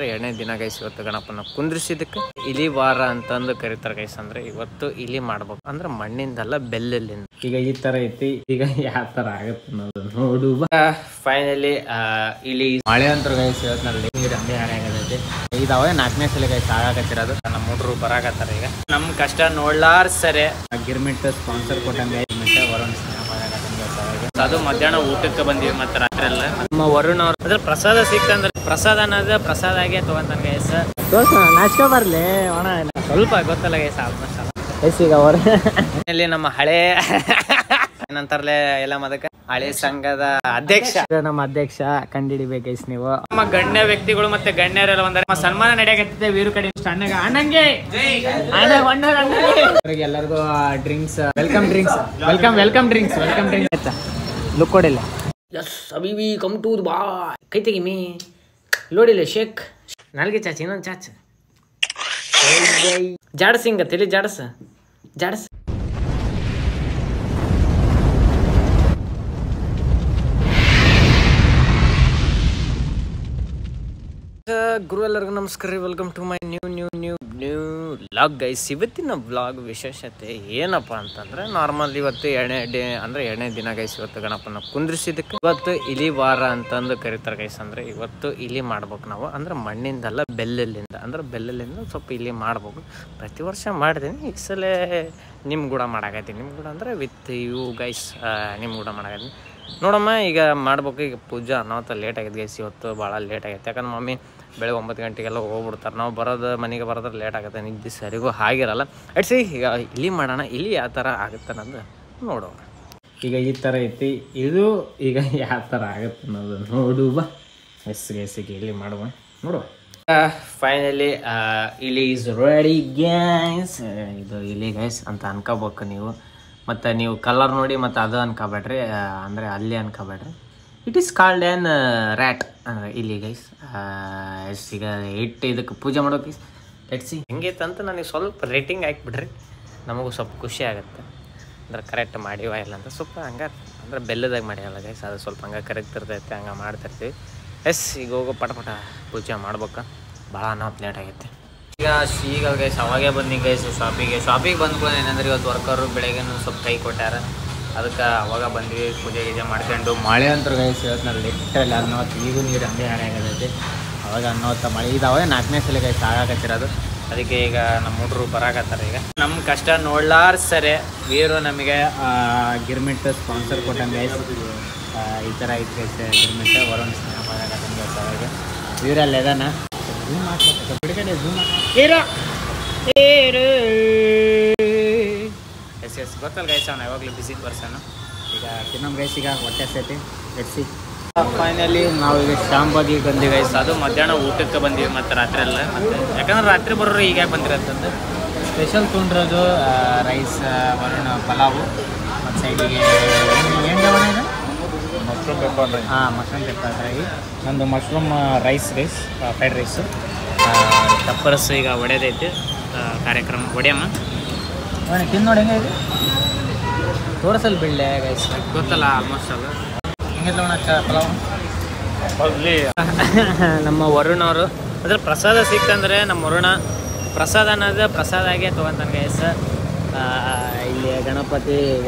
ಎರಡನೇ ದಿನ ಗೈಸ್ ಇವತ್ತು ಗಣಪನ ಕುಂದ್ರಿಸಿದಕ್ಕೆ ಇಲಿ ವಾರ ಅಂತಂದು ಕರೀತಾರೆ ಗೈಸ್. ಅಂದ್ರೆ ಇವತ್ತು ಇಲಿ ಮಾಡ್ಬೇಕು ಅಂದ್ರೆ ಮಣ್ಣಿಂದಲ್ಲ ಬೆಲ್ಲಲ್ಲಿಂದ. ಈಗ ಈ ತರ ಐತಿ, ಈಗ ಯಾವ ತರ ಆಗತ್ತೆ ಅನ್ನೋದು ನೋಡುವ. ಫೈನಲಿ ಇಲಿ ಮಳೆ ಅಂತ ಗೈಸ್ ಇವತ್ತಿನಲ್ಲಿ ನೀರು ಹಂಗೆ ಹಾರೆ ಆಗತೈತಿ. ಇದಾವೆ 4ನೇ ಸಲ ಗೈಸ್ ಆಗಾಕತ್ತಿರೋದು. ನಮ್ಮ ಹುಡುಗರು ಬರಾಕತ್ತಾರ. ಈಗ ನಮ್ ಕಷ್ಟ ನೋಡ್ಲಾರ್ ಸರಿ ಗಿರ್ಮಿಟ್ ಸ್ಪಾನ್ಸರ್ ಕೊಟ್ಟಂಗೆ ವರುಣ್ ಅದು ಮಧ್ಯಾಹ್ನ ಊಟಕ್ಕೆ ಬಂದಿವಿ ಮತ್ತೆ ರಾತ್ರಿ ಎಲ್ಲ ನಮ್ಮ ವರುಣ್ ಅವ್ರು ಅದ್ರ ಪ್ರಸಾದ ಸಿಕ್ತಂದ್ರೆ ಪ್ರಸಾದ ಅನ್ನೋದು ಪ್ರಸಾದ ಆಗೇ ತಗೊಂತಾನ ಗೈಸ್. ನಾಚ್ಕೊ ಬರ್ಲಿ ಒಣ ಸ್ವಲ್ಪ ಗೊತ್ತಲ್ಲ ಗೈಸ್ ಆಲ್ಮೋಸ್ಟ್ ಅಲ್ಲ ಗೈಸ್. ಈಗ ಇಲ್ಲಿ ನಮ್ಮ ಹಳೆ ಏನಂತಾರಲೆ ಎಲ್ಲ ಮದಕ ಹಳೆ ಸಂಘದ ಅಧ್ಯಕ್ಷ ನಮ್ಮ ಅಧ್ಯಕ್ಷ ಕಂಡಿಡಿಬೇಕು ಗೈಸ್ ನೀವು. ನಮ್ಮ ಗಣ್ಯ ವ್ಯಕ್ತಿಗಳು ಮತ್ತೆ ಗಣ್ಯರೆಲ್ಲ ಒಂದರೆ ಸನ್ಮಾನ ನಡೆಯಕತ್ತಿದೆ ವೀರು ಕಡೆ ಅಣ್ಣಗೆ ಅಣ್ಣಂಗೆ ಎಲ್ಲರಿಗೂ drinks welcome drinks welcome drinks ಆಯ್ತಾ ಲುಕ್ ಕೊಡಿಲ್ಲ. ಎಸ್ ಅಬಿಬಿ ಕಮ್ ಟು ಬಾ ಕೈ ತೆಗಿ ಮೀ ಲೋಡಿಲ್ಲ ಶೇಕ್ ನಾಲ್ಗೆ ಚಾಚಿ ಇನ್ನೊಂದು ಚಾಚ ಜಾಡ್ಸ್ ಹಿಂಗ ತಲೆ ಜಾಡ್ಸ್ ಗುರು ಎಲ್ಲರಿಗೂ ನಮಸ್ಕಾರ ರೀ. Welcome to my new vlog guys. ಇವತ್ತಿನ ವ್ಲಾಗ್ ವಿಶೇಷತೆ ಏನಪ್ಪ ಅಂತಂದ್ರೆ ನಾರ್ಮಲ್ ಇವತ್ತು ಎರಡನೇ ದಿನ ಗೈಸ್ ಇವತ್ತು ಗಣಪನ ಕುಂದ್ರಿಸಿದಕ್ಕೆ ಇವತ್ತು ಇಲಿ ವಾರ ಅಂತಂದು ಕರೀತಾರೆ ಗೈಸ್. ಅಂದ್ರೆ ಇವತ್ತು ಇಲಿ ಮಾಡ್ಬೇಕು ನಾವು ಅಂದ್ರೆ ಮಣ್ಣಿಂದಲ್ಲ ಬೆಲ್ಲಲ್ಲಿಂದ ಸ್ವಲ್ಪ ಇಲಿ ಮಾಡ್ಬೇಕು. ಪ್ರತಿ ವರ್ಷ ಮಾಡ್ತೀನಿ, ಈ ಸಲ ನಿಮ್ಮ ಕೂಡ ಮಾಡಾಕತ್ತೀನಿ. ನಿಮ್ಮ ಕೂಡ ಅಂದ್ರೆ ವಿತ್ ಯು ಗೈಸ್ ನಿಮ್ಮ ಕೂಡ ಮಾಡಾಕತ್ತೀನಿ ನೋಡಮ್ಮ. ಈಗ ಮಾಡ್ಬೇಕು. ಈಗ ಪೂಜಾ ಅನ್ನೋತ್ತ ಲೇಟ್ ಆಗೈತೆ ಗೈಸ್, ಇವತ್ತು ಭಾಳ ಲೇಟ್ ಆಗೈತೆ. ಯಾಕಂದ್ರೆ ಮಮ್ಮಿ ಬೆಳಗ್ಗೆ 9 ಗಂಟೆಗೆಲ್ಲ ಹೋಗ್ಬಿಡ್ತಾರೆ. ನಾವು ಮನೆಗೆ ಬರೋದ್ರೆ ಲೇಟ್ ಆಗುತ್ತೆ, ನಿದ್ದೆ ಸರಿಗೂ ಆಗಿರಲ್ಲ. ಅಟ್ಸಿ ಈಗ ಇಲಿ ಮಾಡೋಣ. ಇಲಿ ಯಾವ ಥರ ಆಗುತ್ತೆ ಅನ್ನೋದು ನೋಡೋಣ. ಈಗ ಈ ಥರ ಐತಿ, ಇದು ಈಗ ಯಾವ ಥರ ಆಗುತ್ತೆ ಅನ್ನೋದು ನೋಡುವ. ಗೈಸಿಗೆ ಇಲಿ ಮಾಡುವ ನೋಡುವ. ಫೈನಲಿ ಇಲಿ ಈಸ್ ರೆಡಿ ಗ್ಯಾಸ್. ಇದು ಇಲಿ ಗೈಸ್ ಅಂತ ಅನ್ಕೋಬೇಕು ನೀವು. ಮತ್ತು ನೀವು ಕಲರ್ ನೋಡಿ ಮತ್ತು ಅದು ಅನ್ಕೋಬೇಡ್ರಿ, ಅಂದರೆ ಅಲ್ಲಿ ಅನ್ಕೋಬೇಡ್ರಿ. It is called an rat ಅಂದರೆ ಇಲ್ಲಿ ಗೈಸ್. ಈಗ ಇದಕ್ಕೆ ಪೂಜೆ ಮಾಡೋಕೆ ಲೆಟ್ಸಿ ಹೆಂಗೈತೆ ಅಂತ ನನಗೆ ಸ್ವಲ್ಪ ರೇಟಿಂಗ್ ಹಾಕಿಬಿಡ್ರಿ, ನಮಗೂ ಸ್ವಲ್ಪ ಖುಷಿ ಆಗುತ್ತೆ. ಅಂದ್ರೆ ಕರೆಕ್ಟ್ ಮಾಡಿವ ಇಲ್ಲ ಅಂತ ಸ್ವಲ್ಪ ಹಂಗೆ ಅಂದರೆ ಬೆಲ್ಲದಾಗ ಮಾಡ್ಯಾವಲ್ಲ ಗೈಸ್, ಅದು ಸ್ವಲ್ಪ ಹಂಗೆ ಕರೆಕ್ತಿರ್ತೈತೆ, ಹಂಗೆ ಮಾಡ್ತಿರ್ತೀವಿ. ಈಗ ಹೋಗೋ ಪಟ ಪೂಜೆ ಮಾಡ್ಬೇಕು. ಭಾಳ ಅನ್ನೋದು ಲೇಟ್ ಆಗೈತೆ. ಈಗ ಗೈಸ್ ಅವಾಗೇ ಬಂದು ಗೈಸ್ ಶಾಪಿಗೆ ಬಂದ್ಕೊಂಡು ಏನಂದ್ರೆ ಇವತ್ತು ವರ್ಕರು ಬೆಳಗ್ಗೆನೂ ಸ್ವಲ್ಪ ಕೈ ಕೊಟ್ಟಾರ. ಅದಕ್ಕೆ ಅವಾಗ ಬಂದ್ವಿ, ಪೂಜೆ ಮಾಡ್ಕೊಂಡು. ಮಳೆ ಅಂತ ಗೈಸ್ ಇವತ್ತಿನಲ್ಲಿ ಇಟ್ಟರಲ್ಲಿ ಅನ್ನೋತ್ತು ಈಗೂ ನೀರು ಹಂಗೆ ಹಾರೆ ಆಗತೈತಿ. ಅವಾಗ ಅನ್ನೋತ್ತ ಮಳೆ ಇದಾವೆ 4ನೇ ಸಲ ಗೈಸ್ ಆಗಾಕತ್ತಿರೋದು. ಅದಕ್ಕೆ ಈಗ ನಮ್ಮ ಹುಡುಗರು ಬರಾಕತ್ತಾರ. ಈಗ ನಮ್ಮ ಕಷ್ಟ ನೋಡ್ಲಾರ್ ಸರಿ ವೀರು ನಮಗೆ ಗಿರ್ಮಿಟ್ ಸ್ಪಾನ್ಸರ್ ಕೊಟ್ಟಂಗೆ ಗೈಸ್. ಈ ಥರ ಐತೆ ಗೈಸ್ ಗಿರ್ಮಿಟ್ ವರುಣ್ ಸ್ನೇಹ ಗೈಸ್. ಅವಾಗ ವೀರಲ್ಲಿ ಎದಾನ ಝೂಮ್ ಹಾಕ್ಬೇಕು ಬಿಡುಗಡೆ ಝೂಮ್ ಎಸ್ ಗೊತ್ತಲ್ಲ ಗೈಸ್, ಅವ್ನು ಯಾವಾಗಲೂ ಬಿಸಿ ಪರ್ಸನು. ಈಗ ತಿನ್ನೋಮ್ ಗೈಸ್, ಈಗ ಹೊಟ್ಟೆ ಸೈತಿ ಎಡ್ಸಿ. ಫೈನಲಿ ನಾವು ಈಗ ಶಾಂಬಾಗಿಗೆ ಬಂದೀವಿ ಗೈಸ್. ಅದು ಮಧ್ಯಾಹ್ನ ಊಟಕ್ಕೆ ಬಂದೀವಿ ಮತ್ತು ರಾತ್ರಿ ಎಲ್ಲ. ಮತ್ತು ಯಾಕಂದ್ರೆ ರಾತ್ರಿ ಬರೋರು ಈಗ ಯಾಕೆ ಬಂದಿರತ್ತಂದು ಸ್ಪೆಷಲ್ ತೊಗೊಂಡಿರೋದು ರೈಸ್ ವರುಣ ಪಲಾವು ಮತ್ತು ಸೈಡಿಗೆ ಏನು ಜವಣ ಇದೆ mushroom pepper dry. Mushroom pepper dry. ನಂದು mushroom rice fried rice peppers. ಈಗ ಒಡೆದೈತಿ ಕಾರ್ಯಕ್ರಮ ಒಡೆಯಮ್ಮ ತಿಂದು ನೋಡಿ ಹೆಂಗೆ ಇದೆ ತೋರಿಸಲ್ ಬಿಡಲೆ ಗೈಸ್, ಗೊತ್ತಲ್ಲ ಆಲ್ಮೋಸ್ಟ್ ಅಲ್ಲ. ಹೆಂಗಿಲ್ಲ ಪಲಾವ್ ನಮ್ಮ ವರುಣ್ ಅವರು ಅದ್ರ ಪ್ರಸಾದ ಸಿಕ್ತಂದ್ರೆ ನಮ್ಮ ವರುಣ ಪ್ರಸಾದ ಅನ್ನೋದು ಪ್ರಸಾದ ಆಗೇ ತೊಗೊಂತಾನೆ ಗೈಸ್. ಇಲ್ಲಿ ಗಣಪತಿ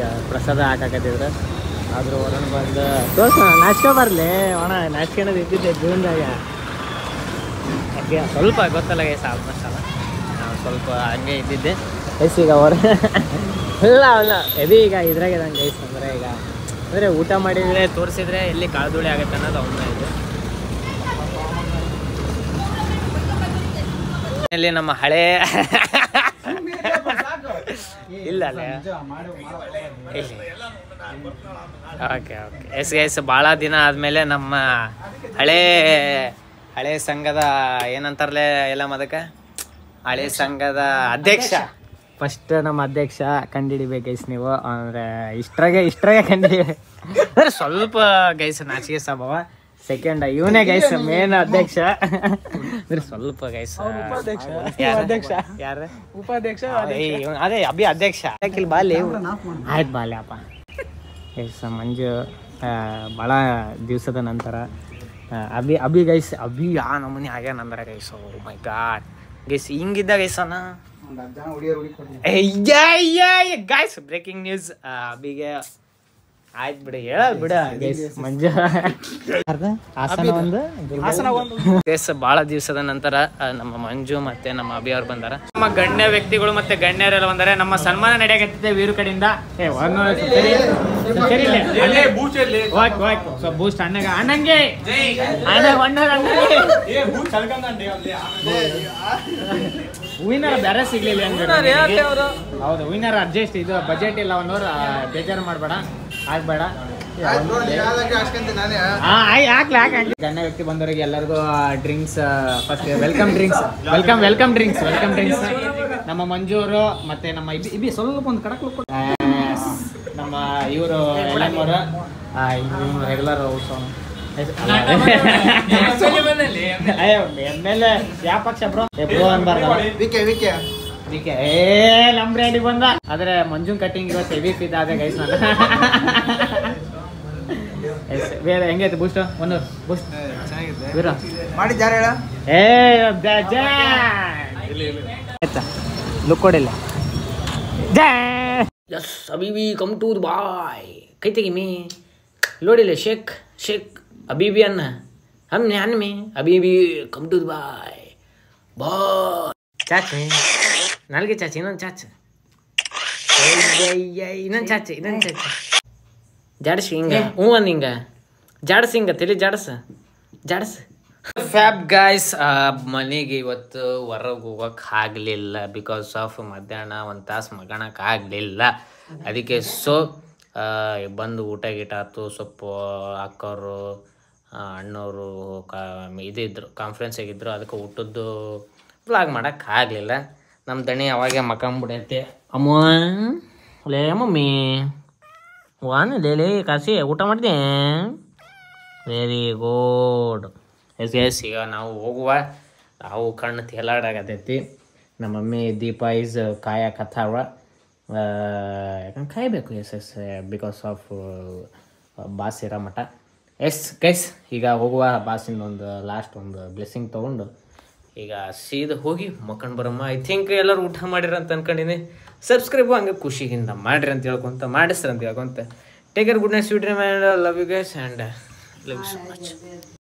ಪ್ರಸಾದ ಹಾಕಾಕತ್ತಿದ್ರು. ಆದರೂ ವರುಣ್ ಬಂದು ನಾಚ್ಕೊ ಬರಲಿ ಒಣ ನಾಚ್ಕೊಳ್ಳೋದು ಇದ್ದಿದ್ದೆ ಜೀವನದಾಗ. ಸ್ವಲ್ಪ ಗೊತ್ತಲ್ಲ ಗೈಸ್ ಆಲ್ಮೋಸ್ಟ್ ಅಲ್ಲ, ಸ್ವಲ್ಪ ಹಂಗೆ ಇದ್ದಿದ್ದೆ ಗೈಸ್. ಈಗ ಅಲ್ಲ ಎದಿ ಈಗ ಇದ್ರಾಗೆ ನಂಗೆ ಗೈಸ್. ಅಂದರೆ ಈಗ ಅಂದರೆ ಊಟ ಮಾಡಿದರೆ ತೋರಿಸಿದ್ರೆ ಎಲ್ಲಿ ಕಾಳುದುಳಿ ಆಗುತ್ತೆ ಅನ್ನೋದು ಅವನ್ನ ಇದು. ಇಲ್ಲಿ ನಮ್ಮ ಹಳೆ ಇಲ್ಲ ಓಕೆ ಎಸ್ ಗೈಸ್, ಭಾಳ ದಿನ ಆದಮೇಲೆ ನಮ್ಮ ಹಳೆ ಸಂಘದ ಏನಂತಾರಲೆ ಎಲ್ಲ ಅದಕ್ಕೆ ಹಳೆ ಸಂಘದ ಅಧ್ಯಕ್ಷ ಫಸ್ಟ್ ನಮ್ಮ ಅಧ್ಯಕ್ಷ ಕಂಡಿಡಿಬೇಕು ಗೈಸ್ ನೀವು. ಅಂದರೆ ಇಷ್ಟ್ರಾಗೆ ಕಂಡಿಡಿಬೇಕು ಅಂದರೆ ಸ್ವಲ್ಪ ಗೈಸ್ ನಾಚಿಕೆ ಸ್ವಭಾವ. ಸೆಕೆಂಡ್ ಇವನೇ ಗೈಸ್ ಮೇನ್ ಅಧ್ಯಕ್ಷ. ಅಂದ್ರೆ ಸ್ವಲ್ಪ ಗೈಸ್ ಯಾರು ಉಪಾಧ್ಯಕ್ಷ ಅದೇ ಅಧ್ಯಕ್ಷ ಯಾಕಿಲ್ ಬಾಲಿ ಆಯ್ತು ಬಾಲಿ ಅಪ್ಪ ಗೈಸ್. ಮಂಜು ಭಾಳ ದಿವಸದ ನಂತರ ಅಭಿ ಗೈಸ್ ಅಭಿ ನಮ್ಮನೆ ಆಗ್ಯಾನ ಅಂದ್ರೆ guys oh my god guys ಹಿಂಗಿದ್ದ ಗೈಸನ ಗೈಸ್ ಬ್ರೇಕಿಂಗ್ ನ್ಯೂಸ್ ಅಭಿಗೆ ಆಯ್ತು ಬಿಡ ಹೇಳೋದು ಬಿಡ ಗೈಸ್ ಮಂಜು ಭಾಳ ದಿವಸದ ನಂತರ ನಮ್ಮ ಮಂಜು ಮತ್ತೆ ನಮ್ಮ ಅಭಿ ಅವ್ರು ಬಂದಾರ. ನಮ್ಮ ಗಣ್ಯ ವ್ಯಕ್ತಿಗಳು ಮತ್ತೆ ಗಣ್ಯರೆಲ್ಲ ಬಂದಾರೆ. ನಮ್ಮ ಸನ್ಮಾನ ನಡೆಯಕತ್ತಿದೆ ವೀರು ಕಡೆಯಿಂದ. ಬೂಸ್ಟ್ ಅಣ್ಣಗೆ ಅಣ್ಣಂಗೆ ವಿನ್ನರ್ ಬೇರೆ ಸಿಗ್ಲಿಲ್ಲ. ಹೌದು ವಿನ್ನರ್ ಅಡ್ಜಸ್ಟ್ ಇದು ಬಜೆಟ್ ಇಲ್ಲ ಒಂದವ್ರು ಬೇಜಾರು ಮಾಡಬೇಡ ಆಗ್ಬೇಡ. ಗಣ್ಯ ವ್ಯಕ್ತಿ ಬಂದವರಿಗೆ ಎಲ್ಲರಿಗೂ ಡ್ರಿಂಕ್ಸ್ ಫಸ್ಟ್ ವೆಲ್ಕಮ್ ಡ್ರಿಂಕ್ಸ್ ನಮ್ಮ ಮಂಜು ಅವರು ಮತ್ತೆ ನಮ್ಮ ಇಬಿ ಸ್ವಲ್ಪ ಒಂದು ಕಡಕ್ ನಮ್ಮ ಇವರು ಎಲ್ಲಮ್ಮವರು ರೆಗ್ಯುಲರ್ ಎಮ್ಮೆಲ್ಲೆ ಯಾವ ಪಕ್ಷ ಬ್ರೋ ಅನ್ಬಾರ್ದು ನಮ್ ಬ್ರ್ಯಾಂಡಿಗೆ ಬಂದ. ಆದ್ರೆ ಮಂಜುನ್ ಕಟ್ಟಿಂಗ್ ಇವತ್ತು ಹೆವಿ ಫಿಟ್ ಆದ ಗೈಸ್. ನಾನು ಬೇರೆ ಹೆಂಗೈತೆ ಬೂಸ್ಟ್ ಒಂದು ಬೂಸ್ಟ್ ಆಯ್ತಾ ಲುಕ್ ಕೊಡಿಲ್ಲ. ಎಸ್ ಅಬಿಬಿ ಕಮ್ ಟು ಬಾಯ್ ಕೈ ತೆಗಿ ಮೀ ಲೋಡಿಲ್ಲ ಶೇಕ್ ಅಬಿಬಿ ಅನ್ನ ಹಮ್ಮೆ ಅಬಿಬಿ ಕಮ್ ಟು ಬಾಯ್ ಬಾಯ್ ಚಾಚಿ ನಾಲ್ಗೆ ಚಾಚಿ ಇನ್ನೊಂದು ಚಾಚು ಇನ್ನೊಂದು ಚಾಚಿ ಜಾಡ್ಸಿ ಹಿಂಗ ಅಂದ್ ಹಿಂಗ ಜಾಡ್ಸಿ ಹಿಂಗ ತಲೆ ಜಾಡ್ಸ ಫ್ಯಾಬ್ ಗಾಯ್ಸ್. ಮನೆಗೆ ಇವತ್ತು ಹೊರಗೆ ಹೋಗಕ್ಕೆ ಆಗಲಿಲ್ಲ ಬಿಕಾಸ್ ಆಫ್ ಮಧ್ಯಾಹ್ನ ಒಂದು ತಾಸು ಮಗಣಕ್ಕೆ ಆಗಲಿಲ್ಲ. ಅದಕ್ಕೆ ಬಂದು ಊಟ ಗೀಟ ಆಯ್ತು. ಸ್ವಲ್ಪ ಅಕ್ಕವರು ಅಣ್ಣವರು ಇದಿದ್ರು ಕಾನ್ಫರೆನ್ಸ್ ಆಗಿದ್ರು. ಅದಕ್ಕೆ ಊಟದ್ದು ವ್ಲಾಗ್ ಮಾಡೋಕ್ಕೆ ಆಗಲಿಲ್ಲ. ನಮ್ಮ ದಣಿ ಅವಾಗೆ ಮಕ್ಕಂಬಿಡೈತೆ. ಲೇ ಮಮ್ಮಿ ಲೇ ಕಾಸಿ ಊಟ ಮಾಡಿದೆ. Very good. ಎಸ್ ಈಗ ನಾವು ಹೋಗುವ. ನಾವು ಕಣ್ಣು ತೇಲಾಡಾಗತೈತಿ. ನಮ್ಮ ಮಮ್ಮಿ ದೀಪ ಈಸ್ ಕಾಯಕತ್ತಾವ. ಯಾಕಂದ್ರೆ ಕಾಯಬೇಕು. ಎಸ್ ಬಿಕಾಸ್ ಆಫ್ ಬಾಸ್ ಇರೋ ಮಠ. ಎಸ್ ಗೈಸ್ ಈಗ ಹೋಗುವ. ಬಾಸಿಂದ ಒಂದು ಲಾಸ್ಟ್ ಒಂದು ಬ್ಲೆಸ್ಸಿಂಗ್ ತೊಗೊಂಡು ಈಗ ಸೀದಾ ಹೋಗಿ ಮಕ್ಕಂಡು ಬರಮ್ಮ. ಐ ಥಿಂಕ್ ಎಲ್ಲರೂ ಊಟ ಮಾಡಿರ ಅಂತ ಅನ್ಕೊಂಡಿನಿ. ಸಬ್ಸ್ಕ್ರೈಬು ಹಂಗೆ ಖುಷಿಯಿಂದ ಮಾಡಿರಿ ಅಂತ ಮಾಡಿಸ್ರಿ ಅಂತ ಹೇಳ್ಕೊಂತ take care. Good night sweet love you guys and love you so much.